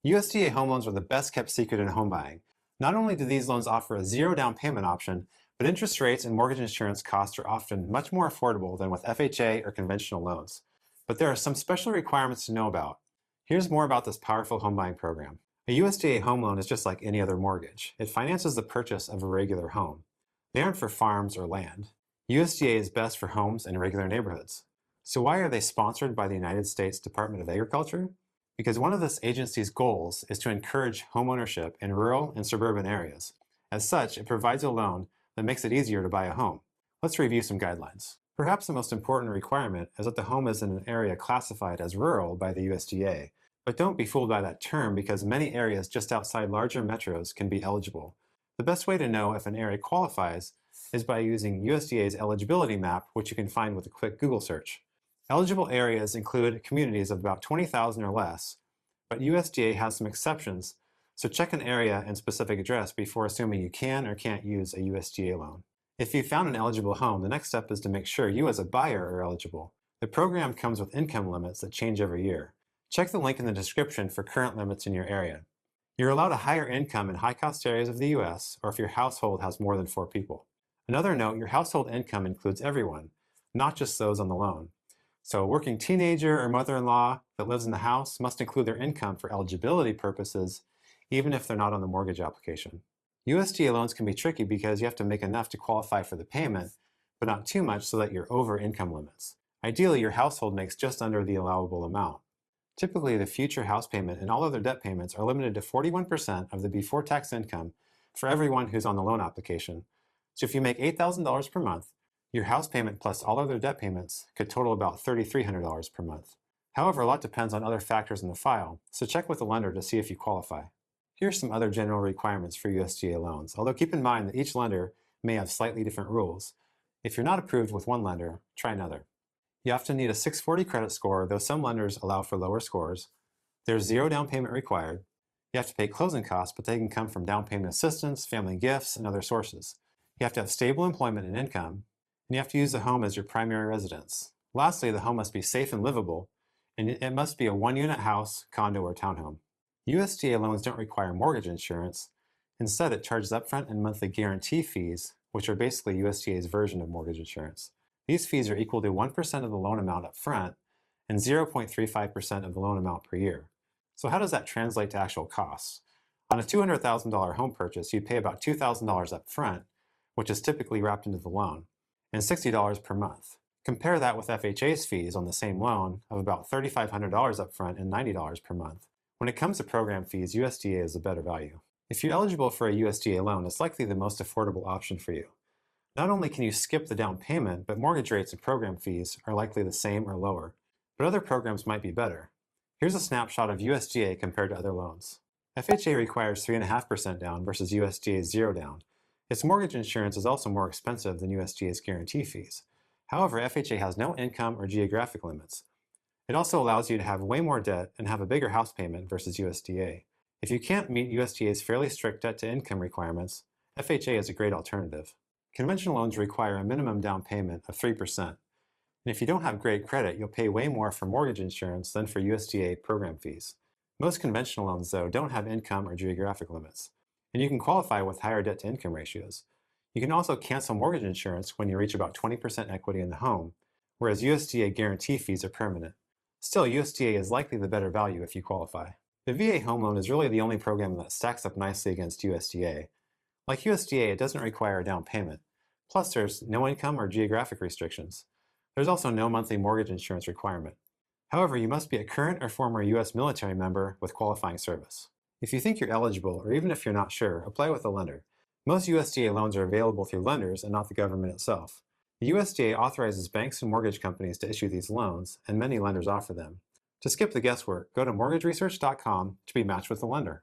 USDA home loans are the best kept secret in home buying. Not only do these loans offer a zero down payment option, but interest rates and mortgage insurance costs are often much more affordable than with FHA or conventional loans. But there are some special requirements to know about. Here's more about this powerful home buying program. A USDA home loan is just like any other mortgage. It finances the purchase of a regular home. They aren't for farms or land. USDA is best for homes in regular neighborhoods. So why are they sponsored by the United States Department of Agriculture? Because one of this agency's goals is to encourage homeownership in rural and suburban areas. As such, it provides a loan that makes it easier to buy a home. Let's review some guidelines. Perhaps the most important requirement is that the home is in an area classified as rural by the USDA. But don't be fooled by that term because many areas just outside larger metros can be eligible. The best way to know if an area qualifies is by using USDA's eligibility map, which you can find with a quick Google search. Eligible areas include communities of about 20,000 or less, but USDA has some exceptions, so check an area and specific address before assuming you can or can't use a USDA loan. If you've found an eligible home, the next step is to make sure you as a buyer are eligible. The program comes with income limits that change every year. Check the link in the description for current limits in your area. You're allowed a higher income in high-cost areas of the US or if your household has more than 4 people. Another note, your household income includes everyone, not just those on the loan. So a working teenager or mother-in-law that lives in the house must include their income for eligibility purposes, even if they're not on the mortgage application. USDA loans can be tricky because you have to make enough to qualify for the payment, but not too much so that you're over income limits. Ideally, your household makes just under the allowable amount. Typically, the future house payment and all other debt payments are limited to 41% of the before-tax income for everyone who's on the loan application. So if you make $8,000 per month, your house payment plus all other debt payments could total about $3,300 per month. However, a lot depends on other factors in the file, so check with the lender to see if you qualify. Here's some other general requirements for USDA loans, although keep in mind that each lender may have slightly different rules. If you're not approved with one lender, try another. You often need a 640 credit score, though some lenders allow for lower scores. There's zero down payment required. You have to pay closing costs, but they can come from down payment assistance, family gifts, and other sources. You have to have stable employment and income, and you have to use the home as your primary residence. Lastly, the home must be safe and livable, and it must be a one-unit house, condo, or townhome. USDA loans don't require mortgage insurance. Instead, it charges upfront and monthly guarantee fees, which are basically USDA's version of mortgage insurance. These fees are equal to 1% of the loan amount up front and 0.35% of the loan amount per year. So how does that translate to actual costs? On a $200,000 home purchase, you'd pay about $2,000 up front, which is typically wrapped into the loan, and $60 per month. Compare that with FHA's fees on the same loan of about $3,500 up front and $90 per month. When it comes to program fees, USDA is a better value. If you're eligible for a USDA loan, it's likely the most affordable option for you. Not only can you skip the down payment, but mortgage rates and program fees are likely the same or lower. But other programs might be better. Here's a snapshot of USDA compared to other loans. FHA requires 3.5% down versus USDA's 0 down. Its mortgage insurance is also more expensive than USDA's guarantee fees. However, FHA has no income or geographic limits. It also allows you to have way more debt and have a bigger house payment versus USDA. If you can't meet USDA's fairly strict debt-to-income requirements, FHA is a great alternative. Conventional loans require a minimum down payment of 3%. And if you don't have great credit, you'll pay way more for mortgage insurance than for USDA program fees. Most conventional loans, though, don't have income or geographic limits, and you can qualify with higher debt-to-income ratios. You can also cancel mortgage insurance when you reach about 20% equity in the home, whereas USDA guarantee fees are permanent. Still, USDA is likely the better value if you qualify. The VA home loan is really the only program that stacks up nicely against USDA. Like USDA, it doesn't require a down payment. Plus, there's no income or geographic restrictions. There's also no monthly mortgage insurance requirement. However, you must be a current or former US military member with qualifying service. If you think you're eligible, or even if you're not sure, apply with a lender. Most USDA loans are available through lenders and not the government itself. The USDA authorizes banks and mortgage companies to issue these loans, and many lenders offer them. To skip the guesswork, go to mortgageresearch.com to be matched with a lender.